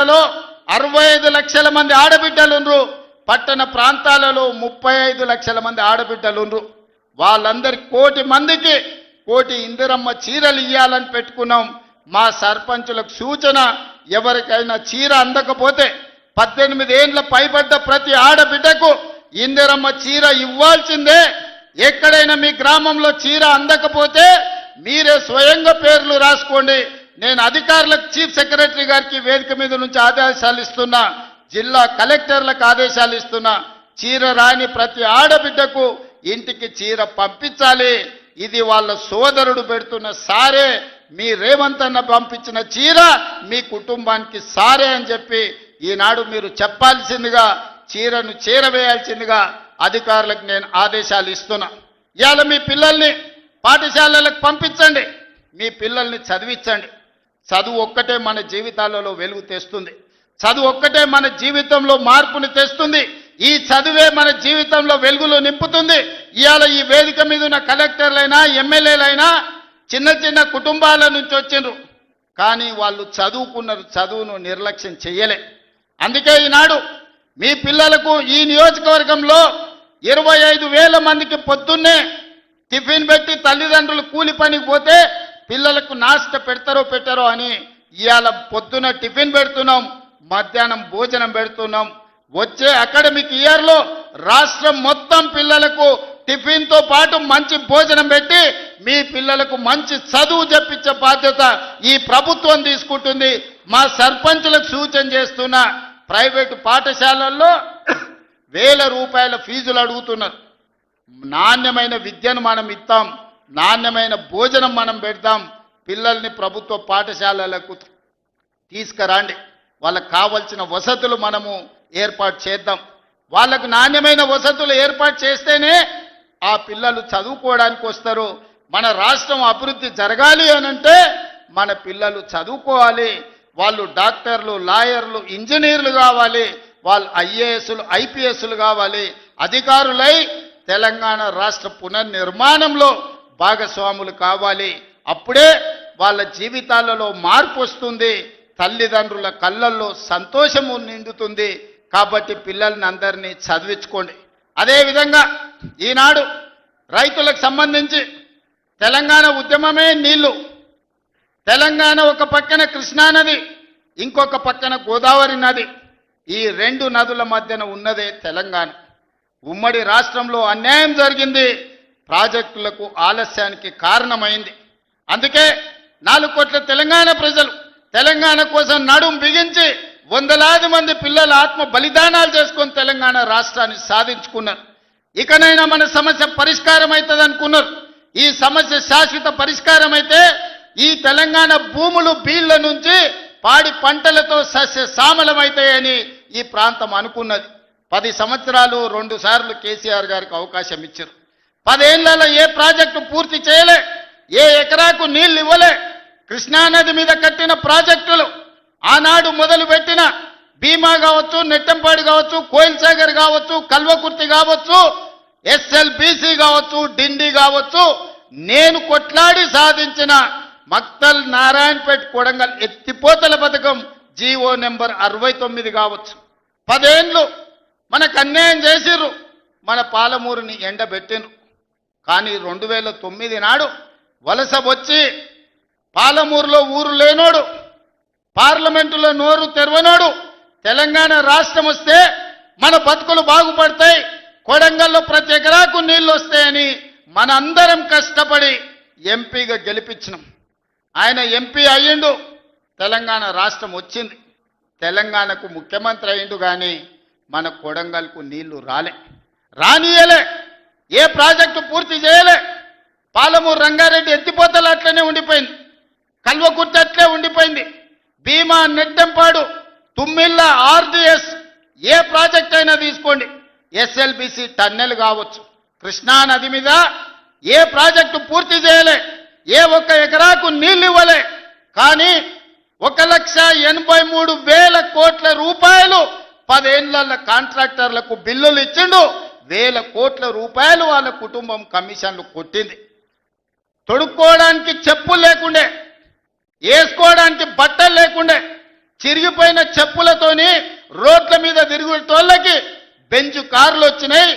65 లక్షల మంది ఆడబిడ్డలుండ్రు, పట్టణ ప్రాంతాలలో 35 లక్షల మంది ఆడబిడ్డలుండ్రు. వాళ్ళందరి 1 కోటి మందికి 1 కోటి ఇందిరమ్మ చీరలు ఇయ్యాలని పెట్టుకున్నాం. మా సర్పంచులకు సూచన, ఎవరికైనా చీర అందకపోతే 18 ఏళ్ల పైబడ్డ ప్రతి ఆడబిడ్డకు ఇందిరమ్మ చీర ఇవ్వాల్సిందే. ఎక్కడైనా మీ గ్రామంలో చీర అందకపోతే మీరే స్వయంగా పేర్లు రాసుకోండి. నేను అధికారులకు, చీఫ్ సెక్రటరీ గారికి వేదిక మీద నుంచి ఆదేశాలు ఇస్తున్నా, జిల్లా కలెక్టర్లకు ఆదేశాలు ఇస్తున్నా. చీర రాని ప్రతి ఆడబిడ్డకు ఇంటికి చీర పంపించాలి. ఇది వాళ్ళ సోదరుడు పెడుతున్న సారే, మీ రేవంత్ అన్న పంపించిన చీర మీ కుటుంబానికి సారే అని చెప్పి ఈనాడు మీరు చెప్పాల్సిందిగా, చీరను చేరవేయాల్సిందిగా అధికారులకు నేను ఆదేశాలు ఇస్తున్నా. ఇవాళ మీ పిల్లల్ని పాఠశాలలకు పంపించండి, మీ పిల్లల్ని చదివించండి. చదువు ఒక్కటే మన జీవితాలలో వెలుగు తెస్తుంది. చదువు ఒక్కటే మన జీవితంలో మార్పుని తెస్తుంది. ఈ చదువే మన జీవితంలో వెలుగులు నింపుతుంది. ఇవాళ ఈ వేదిక మీద ఉన్న కలెక్టర్లైనా, ఎమ్మెల్యేలైనా చిన్న చిన్న కుటుంబాల నుంచి వచ్చిండ్రు, కానీ వాళ్ళు చదువుకున్నారు, చదువును నిర్లక్ష్యం చెయ్యలే. అందుకే ఈనాడు మీ పిల్లలకు ఈ నియోజకవర్గంలో 25,000 మందికి పొద్దున్నే టిఫిన్ పెట్టి తల్లిదండ్రులు కూలి పనికి పోతే పిల్లలకు నాష్ట పెట్టారో అని ఇవాళ పొద్దున టిఫిన్ పెడుతున్నాం, మధ్యాహ్నం భోజనం పెడుతున్నాం. వచ్చే అకాడమిక్ ఇయర్లో రాష్ట్రం మొత్తం పిల్లలకు టిఫిన్తో పాటు మంచి భోజనం పెట్టి మీ పిల్లలకు మంచి చదువు చెప్పించే బాధ్యత ఈ ప్రభుత్వం తీసుకుంటుంది. మా సర్పంచులకు సూచన చేస్తున్నా, ప్రైవేటు పాఠశాలల్లో 1000 రూపాయల ఫీజులు అడుగుతున్నారు. నాణ్యమైన విద్యను మనం ఇస్తాం, నాణ్యమైన భోజనం మనం పెడతాం. పిల్లల్ని ప్రభుత్వ పాఠశాలలకు తీసుకురండి, వాళ్ళకు కావాల్సిన వసతులు మనము ఏర్పాటు చేద్దాం. వాళ్ళకు నాణ్యమైన వసతులు ఏర్పాటు చేస్తేనే ఆ పిల్లలు చదువుకోవడానికి వస్తారు. మన రాష్ట్రం అభివృద్ధి జరగాలి అనంటే మన పిల్లలు చదువుకోవాలి. వాళ్ళు డాక్టర్లు, లాయర్లు, ఇంజనీర్లు కావాలి. వాళ్ళు ఐఏఎస్లు, ఐపీఎస్లు కావాలి. అధికారులై తెలంగాణ రాష్ట్ర పునర్నిర్మాణంలో భాగస్వాములు కావాలి. అప్పుడే వాళ్ళ జీవితాలలో మార్పు వస్తుంది, తల్లిదండ్రుల కళ్ళల్లో సంతోషము నిండుతుంది. కాబట్టి పిల్లల్ని అందరినీ చదివించుకోండి. అదేవిధంగా ఈనాడు రైతులకు సంబంధించి తెలంగాణ ఉద్యమమే నీళ్లు. తెలంగాణ ఒక పక్కన కృష్ణానది, ఇంకొక పక్కన గోదావరి నది. ఈ 2 నదుల మధ్యన ఉన్నదే తెలంగాణ. ఉమ్మడి రాష్ట్రంలో అన్యాయం జరిగింది, ప్రాజెక్టులకు ఆలస్యానికి కారణమైంది. అందుకే 4 కోట్ల తెలంగాణ ప్రజలు తెలంగాణ కోసం నడుం బిగించి వందలాది మంది పిల్లల ఆత్మ బలిదానాలు చేసుకొని తెలంగాణ రాష్ట్రాన్ని సాధించుకున్నారు. ఇకనైనా మన సమస్య పరిష్కారం అవుతుంది అనుకున్నారు. ఈ సమస్య శాశ్వత పరిష్కారం అయితే ఈ తెలంగాణ భూములు బీళ్ల నుంచి పాడి పంటలతో సస్య సామలమవుతాయని ఈ ప్రాంతం అనుకున్నది. 10 సంవత్సరాలు 2 సార్లు కేసీఆర్ గారికి అవకాశం ఇచ్చారు. 10 ఏళ్లలో ఏ ప్రాజెక్టు పూర్తి చేయలే, ఏ ఎకరాకు నీళ్లు ఇవ్వలే. కృష్ణానది మీద కట్టిన ప్రాజెక్టులు ఆనాడు మొదలుపెట్టిన భీమా కావచ్చు, నెట్టంపాడు కావచ్చు, కోయిల్ సాగర్ కావచ్చు, కల్వకుర్తి కావచ్చు, ఎస్ఎల్బీసీ కావచ్చు, డిండి కావచ్చు, నేను కొట్లాడి సాధించిన మక్తల్, నారాయణపేట, కొడంగల్ ఎత్తిపోతల పథకం జీవో నెంబర్ 69 కావచ్చు. 10 ఏళ్ళు మనకు అన్యాయం చేసిర్రు, మన పాలమూరుని ఎండబెట్టిండ్రు. కానీ 2009 నాడు వలస వచ్చి పాలమూరులో ఊరు లేనోడు, పార్లమెంటులో నోరు తెరవనోడు తెలంగాణ రాష్ట్రం వస్తే మన బతుకులు బాగుపడతాయి, కొడంగల్లో ప్రతి ఎకరాకు నీళ్ళు వస్తాయని మనందరం కష్టపడి ఎంపీగా గెలిపించినాం. ఆయన ఎంపీ అయ్యిండు, తెలంగాణ రాష్ట్రం వచ్చింది, తెలంగాణకు ముఖ్యమంత్రి అయ్యిండు. కానీ మన కొడంగల్కు నీళ్లు రానియలే, ఏ ప్రాజెక్టు పూర్తి చేయలే. పాలమూరు రంగారెడ్డి ఎత్తిపోతలు అట్లనే ఉండిపోయింది, కల్వకుర్తి అట్లే ఉండిపోయింది. భీమా, నెట్టంపాడు, తుమ్మిళ్ళ, ఆర్డీఎస్ ఏ ప్రాజెక్ట్ అయినా తీసుకోండి, ఎస్ఎల్బీసీ టన్నెల్ కావచ్చు, కృష్ణా నది మీద ఏ ప్రాజెక్టు పూర్తి చేయలే, ఏ ఒక్క ఎకరాకు నీళ్ళు ఇవ్వలే. కానీ 1,83,000 కోట్ల రూపాయలు 10 ఏళ్ల కాంట్రాక్టర్లకు బిల్లులు ఇచ్చిండు. 1,000 కోట్ల రూపాయలు వాళ్ళ కుటుంబం కమిషన్లు కొట్టింది. తొడుక్కోవడానికి చెప్పులు లేకుండే, వేసుకోవడానికి బట్టలు లేకుండే, చిరిగిపోయిన చెప్పులతోని రోడ్ల మీద తిరుగుతోళ్ళకి బెంచ్ కార్లు వచ్చినాయి,